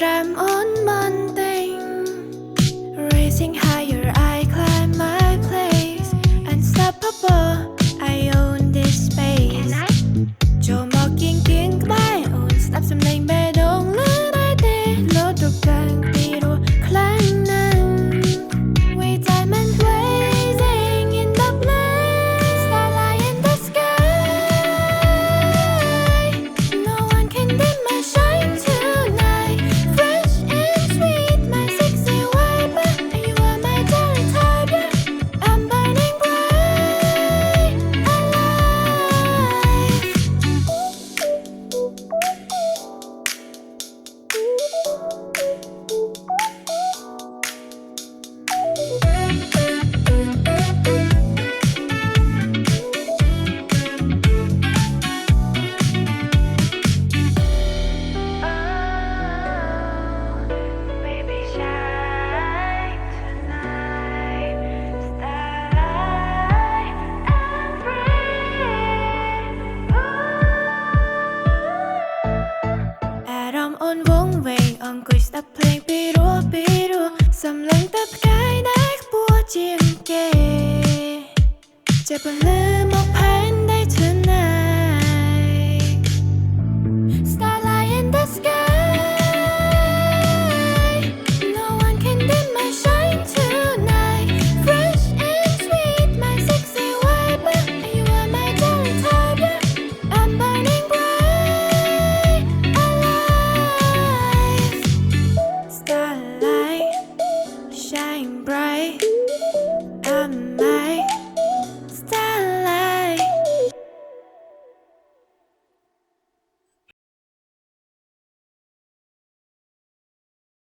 I'm unmundane. Racing higher, I climb my place. Unstoppable, I own this space. Cho mò kiên kiến bài ổn stop some lane bè đông lỡ đại tê lỡ tục càng tì đua climb nâng. We diamond blazing in the blaze, starlight in the sky. No one can dim my shine tonight. Fresh and sweet, my sexy vibe. You are my darling type. I'm burning bright, alive. Baby, shine tonight. Starlight and free. Atom on vong veng,អង្គុយស្ដាប់ភ្លេងពីរោះសំឡេងទឹកផ្កាយដែលខ្ពស់ជាងគេ ជាពន្លឺ